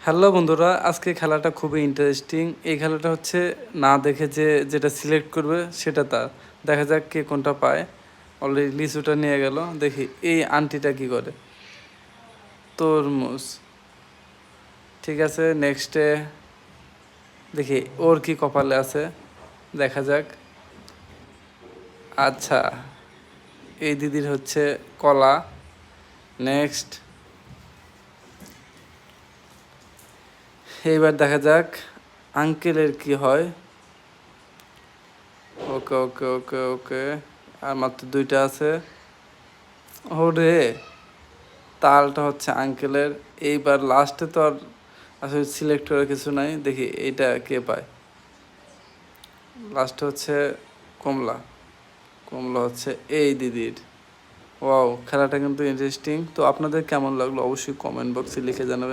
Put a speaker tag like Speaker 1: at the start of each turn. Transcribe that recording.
Speaker 1: Hello বন্ধুরা, আজকে খেলাটা খুবই ইন্টারেস্টিং। এই খেলাটা হচ্ছে না দেখে যেটা সিলেক্ট করবে সেটা তার। দেখা যাক কে কোনটা পায়। অলরেডি লিচুটা নিয়ে গেল। দেখি এই আন্টিটা কি করে। তরমুজ। ঠিক আছে, নেক্সটে দেখি ওর কি কপালে আছে, দেখা যাক। আচ্ছা, এই দিদির হচ্ছে কলা। নেক্সট, এইবার দেখা যাক আঙ্কেলের কি হয়। ওকে ওকে ওকে ওকে, আর মাত্র দুইটা আছে। ওরে, তালটা হচ্ছে আঙ্কেলের। এইবার লাস্টে তো আর আসলে সিলেক্ট করার কিছু নাই। দেখি এইটা কে পায়। লাস্টে হচ্ছে কমলা। কমলা হচ্ছে এই দিদির। ওয়াও, খেলাটা কিন্তু ইন্টারেস্টিং। তো আপনাদের কেমন লাগলো অবশ্যই কমেন্ট বক্সে লিখে জানাবেন।